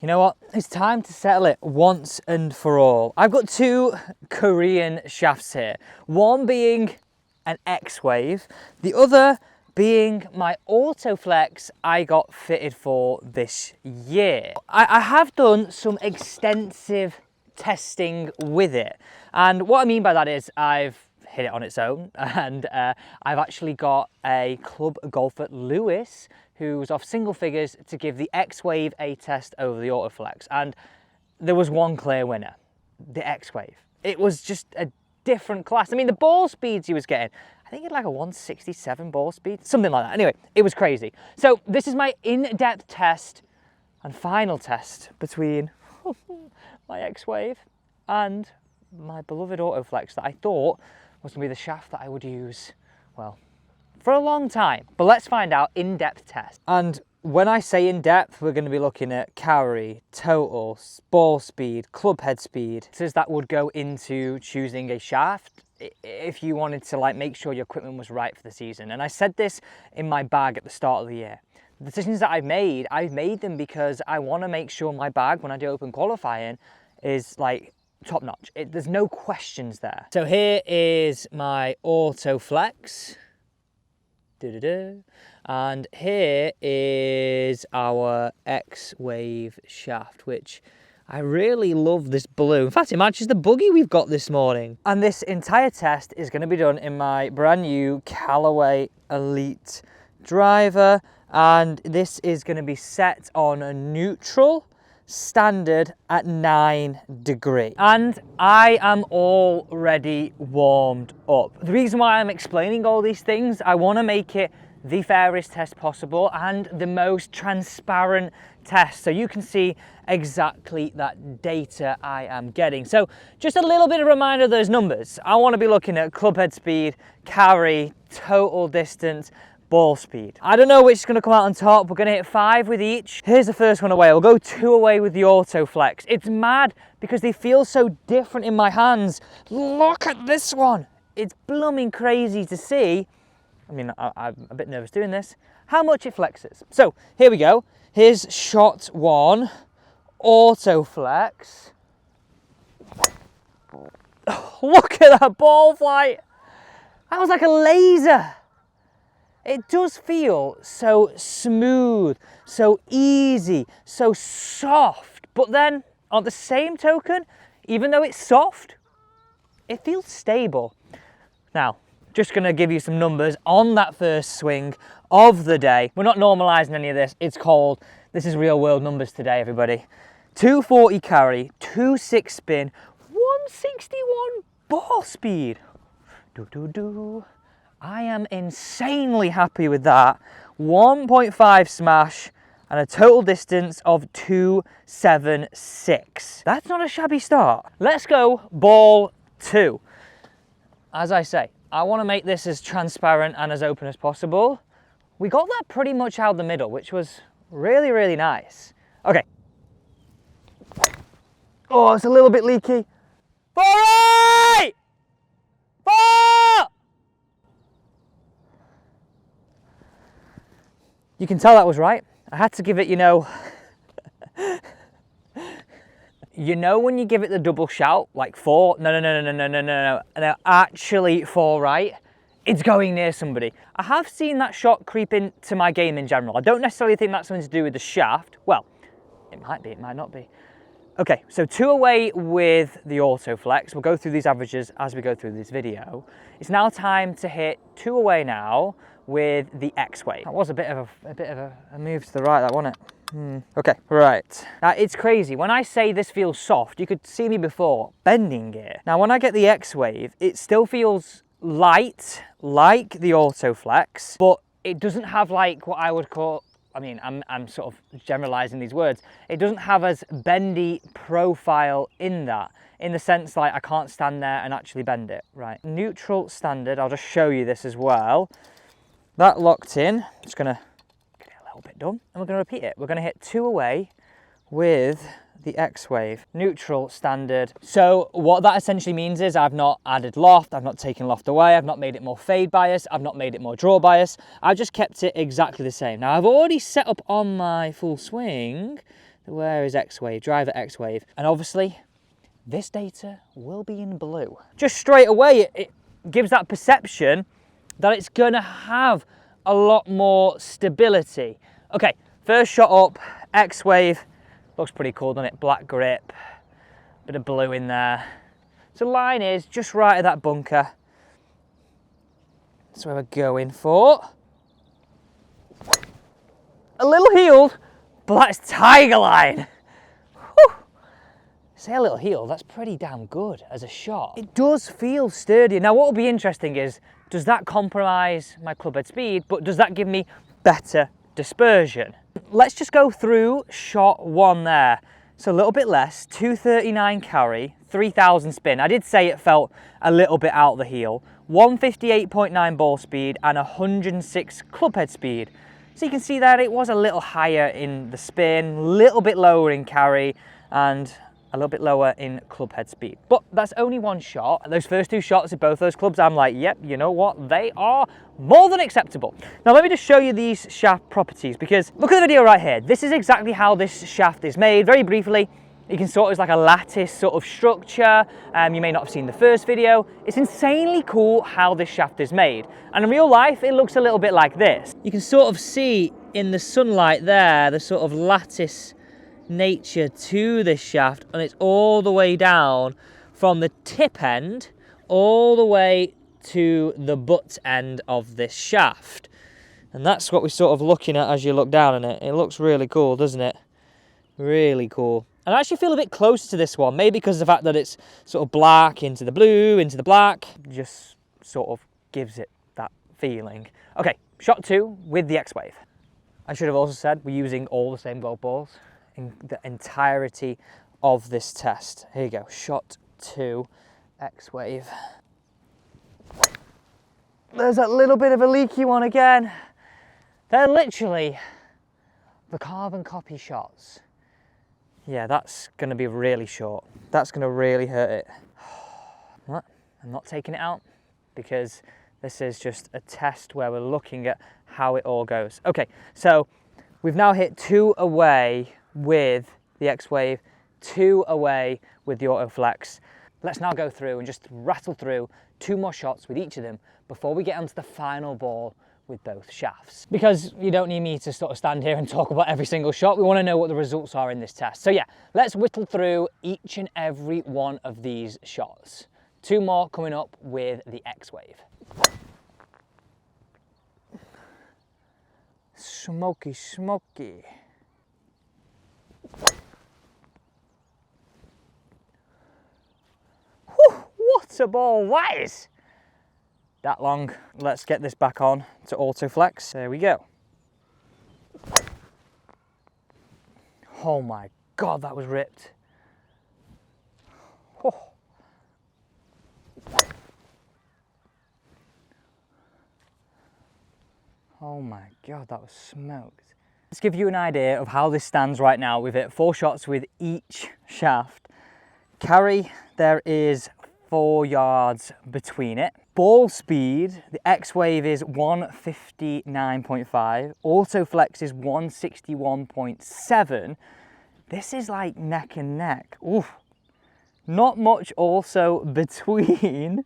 You know what? It's time to settle it once and for all. I've got two Korean shafts here. One being an X-wave, the other being my Autoflex I got fitted for this year. I have done some extensive testing with it. And what I mean by that is I've hit it on its own, and I've actually got a club golfer, Lewis, who's off single figures, to give the X-wave a test over the Autoflex. And there was one clear winner, the X-wave. It was just a different class. I mean, the ball speeds he was getting, I think he had like a 167 ball speed, something like that. Anyway, it was crazy. So this is my in-depth test and final test between my X-wave and my beloved Autoflex that I thought was gonna be the shaft that I would use, well, for a long time. But let's find out in-depth test. And when I say in-depth, we're gonna be looking at carry, total, ball speed, club head speed. So that would go into choosing a shaft if you wanted to like make sure your equipment was right for the season. And I said this in my bag at the start of the year. The decisions that I've made them because I wanna make sure my bag, when I do open qualifying, is like top notch. There's no questions there. So here is my Autoflex. And here is our X-wave shaft, which I really love this blue. In fact, it matches the buggy we've got this morning. And this entire test is going to be done in my brand new Callaway Elliott driver. And this is going to be set on a neutral standard at 9 degrees. And I am already warmed up. The reason why I'm explaining all these things, I want to make it the fairest test possible and the most transparent test, so you can see exactly that data I am getting. So just a little bit of a reminder of those numbers. I want to be looking at club head speed, carry, total distance, ball speed. I don't know which is going to come out on top. We're going to hit 5 with each. Here's the first one away. We'll go 2 away with the Autoflex. It's mad because they feel so different in my hands. Look at this one. It's blooming crazy to see. I mean, I'm a bit nervous doing this. How much it flexes. So here we go. Here's shot 1, Autoflex. Look at that ball flight. That was like a laser. It does feel so smooth, so easy, so soft. But then, on the same token, even though it's soft, it feels stable. Now, just gonna give you some numbers on that first swing of the day. We're not normalizing any of this. It's cold. This is real world numbers today, everybody. 240 carry, 26 spin, 161 ball speed. I am insanely happy with that. 1.5 smash and a total distance of 276. That's not a shabby start. Let's go ball 2. As I say, I want to make this as transparent and as open as possible. We got that pretty much out the middle, which was really, really nice. Okay. Oh, it's a little bit leaky. 4-8! 4! You can tell that was right. I had to give it, you know when you give it the double shout, like 4, no, actually 4 right, it's going near somebody. I have seen that shot creep into my game in general. I don't necessarily think that's something to do with the shaft. Well, it might be, it might not be. Okay, so 2 away with the Autoflex. We'll go through these averages as we go through this video. It's now time to hit 2 away now with the X-wave. That was a bit of a move to the right, that wasn't it? Okay, right. Now it's crazy. When I say this feels soft, you could see me before bending it. Now when I get the X-wave, it still feels light, like the Autoflex, but it doesn't have like what I would call, I mean, I'm sort of generalizing these words. It doesn't have as bendy profile in that, in the sense like I can't stand there and actually bend it, right? Neutral standard, I'll just show you this as well. That locked in, just gonna get it a little bit done, and we're gonna repeat it. We're gonna hit 2 away with the X-wave, neutral standard. So what that essentially means is I've not added loft, I've not taken loft away, I've not made it more fade bias, I've not made it more draw bias, I've just kept it exactly the same. Now I've already set up on my full swing Where is X-wave? Driver X-wave. And obviously, this data will be in blue. Just straight away, it gives that perception that it's gonna have a lot more stability. Okay, first shot up, X-wave. Looks pretty cool, doesn't it? Black grip, bit of blue in there. So line is just right at that bunker. That's where we're going for. A little heeled, but that's tiger line. Whew. Say a little heel, that's pretty damn good as a shot. It does feel sturdy. Now what will be interesting is, does that compromise my clubhead speed, but does that give me better dispersion? Let's just go through shot one there. So a little bit less, 239 carry, 3000 spin. I did say it felt a little bit out the heel. 158.9 ball speed and 106 clubhead speed. So you can see that it was a little higher in the spin, a little bit lower in carry, and a little bit lower in club head speed. But that's only one shot. Those first two shots of both those clubs, I'm like, yep, you know what? They are more than acceptable. Now let me just show you these shaft properties, because look at the video right here. This is exactly how this shaft is made. Very briefly, you can sort of, it's like a lattice sort of structure. You may not have seen the first video. It's insanely cool how this shaft is made. And in real life, it looks a little bit like this. You can sort of see in the sunlight there, the sort of lattice nature to this shaft, and it's all the way down from the tip end all the way to the butt end of this shaft. And that's what we're sort of looking at as you look down on it. It looks really cool, doesn't it? Really cool. And I actually feel a bit closer to this one, maybe because of the fact that it's sort of black into the blue, into the black, just sort of gives it that feeling. Okay, shot two with the X-wave. I should have also said we're using all the same golf balls in the entirety of this test. Here you go, shot two, X-wave. There's that little bit of a leaky one again. They're literally the carbon copy shots. Yeah, that's gonna be really short. That's gonna really hurt it. I'm not taking it out because this is just a test where we're looking at how it all goes. Okay, so we've now hit 2 away with the X-wave, 2 away with the Autoflex. Let's now go through and just rattle through 2 more shots with each of them before we get onto the final ball with both shafts. Because you don't need me to sort of stand here and talk about every single shot. We want to know what the results are in this test. So yeah, let's whittle through each and every one of these shots. 2 more coming up with the X-wave. Smoky, smoky. Whew, what a ball that is! That long. Let's get this back on to Autoflex. There we go. Oh my God, that was ripped. Oh. Oh my God, that was smoked. Let's give you an idea of how this stands right now. We've hit 4 shots with each shaft. Carry, there is 4 yards between it. Ball speed, the X-wave is 159.5, Autoflex is 161.7. This is like neck and neck. Oof. Not much also between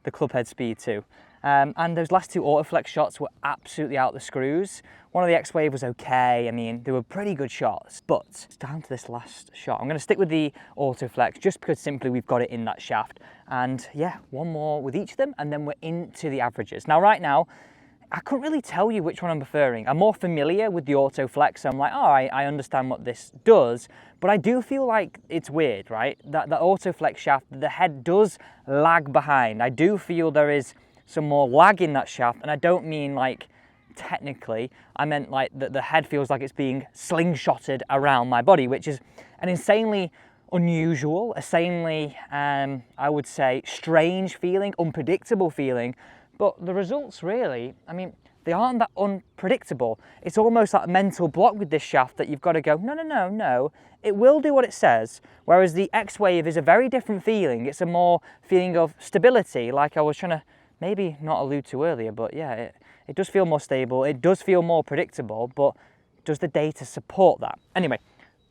the club head speed too. And those last 2 Autoflex shots were absolutely out the screws. One of the X-wave was okay. I mean, they were pretty good shots, but it's down to this last shot. I'm going to stick with the Autoflex just because simply we've got it in that shaft. And yeah, 1 more with each of them, and then we're into the averages. Now, right now, I couldn't really tell you which one I'm preferring. I'm more familiar with the Autoflex, so I'm like, all right, I understand what this does, but I do feel like it's weird, right? That the Autoflex shaft, the head does lag behind. I do feel there is some more lag in that shaft, and I don't mean like technically, I meant like that the head feels like it's being slingshotted around my body, which is an insanely unusual, insanely, I would say, strange feeling, unpredictable feeling. But the results really, I mean, they aren't that unpredictable. It's almost that mental block with this shaft that you've got to go, no, no, no, no. It will do what it says. Whereas the X-wave is a very different feeling. It's a more feeling of stability, like I was trying to maybe not allude to earlier, but yeah, it does feel more stable. It does feel more predictable, but does the data support that? Anyway,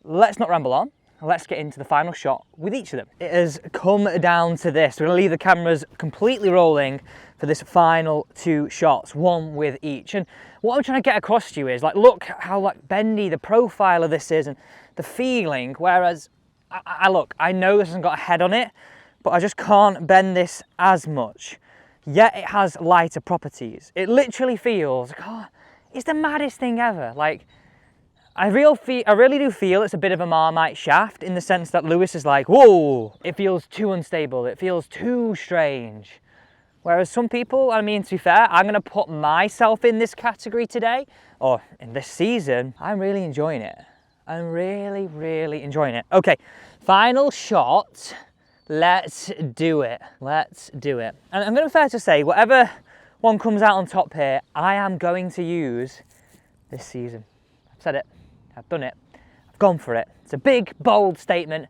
let's not ramble on. Let's get into the final shot with each of them. It has come down to this. We're gonna leave the cameras completely rolling for this final 2 shots, one with each. And what I'm trying to get across to you is, like, look how like bendy the profile of this is and the feeling. Whereas, I know this hasn't got a head on it, but I just can't bend this as much. Yet it has lighter properties. It literally feels, oh, it's the maddest thing ever. Like, I really do feel it's a bit of a Marmite shaft, in the sense that Lewis is like, whoa, it feels too unstable, it feels too strange. Whereas some people, I mean, to be fair, I'm gonna put myself in this category today, or in this season. I'm really enjoying it. I'm really, really enjoying it. Okay, final shot. Let's do it. Let's do it. And I'm gonna fair to say, whatever one comes out on top here, I am going to use this season. I've said it. I've done it. I've gone for it. It's a big, bold statement,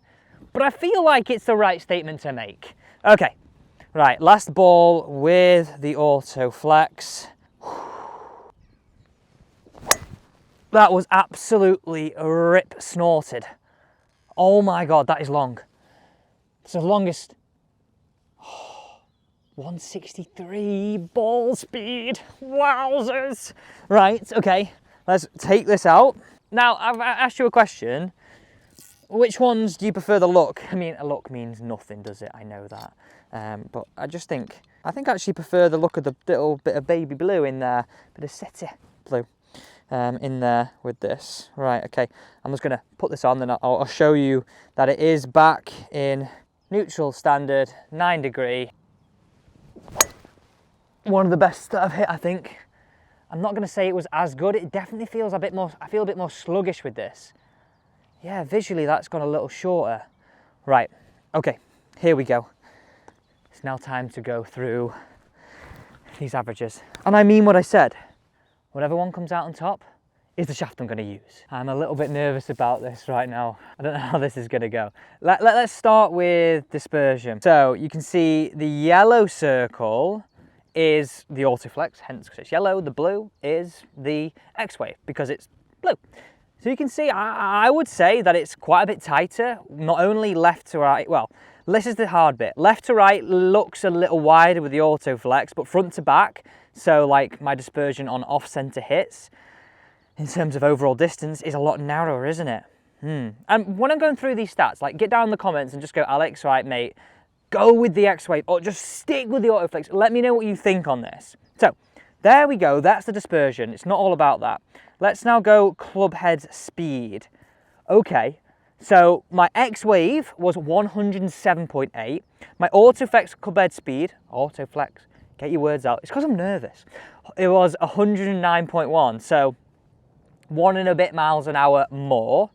but I feel like it's the right statement to make. Okay, right, last ball with the Autoflex. That was absolutely rip snorted. Oh my God, that is long. It's the longest. 163 ball speed. Wowzers. Right, okay, let's take this out. Now, I've asked you a question. Which ones do you prefer the look? I mean, a look means nothing, does it? I know that. But I think I actually prefer the look of the little bit of baby blue in there, bit of city blue in there with this. Right, okay, I'm just gonna put this on, then I'll show you that it is back in neutral standard, 9 degree. One of the best that I've hit, I think. I'm not going to say it was as good. It definitely feels a bit more, I feel a bit more sluggish with this. Yeah, visually that's gone a little shorter. Right, okay, here we go. It's now time to go through these averages. And I mean what I said. Whatever one comes out on top is the shaft I'm going to use. I'm a little bit nervous about this right now. I don't know how this is going to go. Let's start with dispersion. So you can see the yellow circle is the Autoflex, hence because it's yellow. The blue is the X-wave because it's blue. So you can see, I would say that it's quite a bit tighter, not only left to right. Well, this is the hard bit. Left to right looks a little wider with the Autoflex, but front to back, so like my dispersion on off-center hits, in terms of overall distance, is a lot narrower, isn't it? And when I'm going through these stats, like, get down in the comments and just go, Alex, right, mate, go with the X-wave or just stick with the Autoflex. Let me know what you think on this. So there we go. That's the dispersion. It's not all about that. Let's now go club head speed. Okay, so my X-wave was 107.8. My Autoflex club head speed, Autoflex, get your words out. It's because I'm nervous. It was 109.1. So 1 and a bit miles an hour more.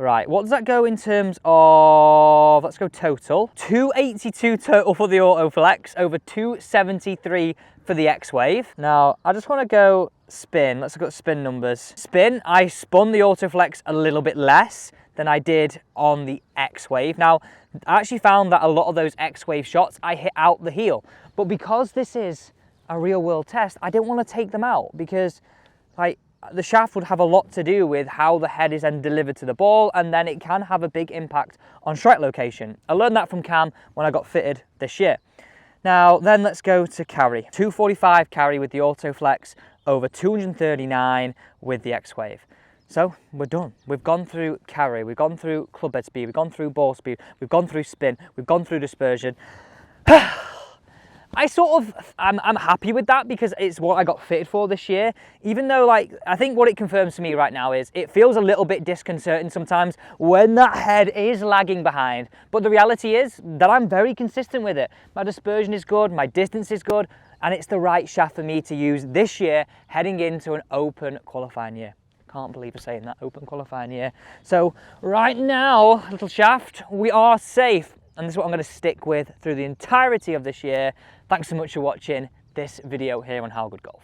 Right, what does that go in terms of, let's go total. 282 total for the Autoflex, over 273 for the X-wave. Now, I just want to go spin. Let's look at spin numbers. Spin, I spun the Autoflex a little bit less than I did on the X-wave. Now, I actually found that a lot of those X-wave shots, I hit out the heel. But because this is a real world test, I didn't want to take them out because, like, the shaft would have a lot to do with how the head is then delivered to the ball, and then it can have a big impact on strike location. I learned that from Cam when I got fitted this year. Now, then let's go to carry. 245 carry with the Autoflex, over 239 with the X-wave. So we're done. We've gone through carry, we've gone through club head speed, we've gone through ball speed, we've gone through spin, we've gone through dispersion. I'm happy with that because it's what I got fitted for this year. Even though, like, I think what it confirms to me right now is it feels a little bit disconcerting sometimes when that head is lagging behind. But the reality is that I'm very consistent with it. My dispersion is good, my distance is good, and it's the right shaft for me to use this year heading into an open qualifying year. Can't believe I'm saying that, open qualifying year. So right now, little shaft, we are safe. And this is what I'm going to stick with through the entirety of this year. Thanks so much for watching this video here on How Good Golf.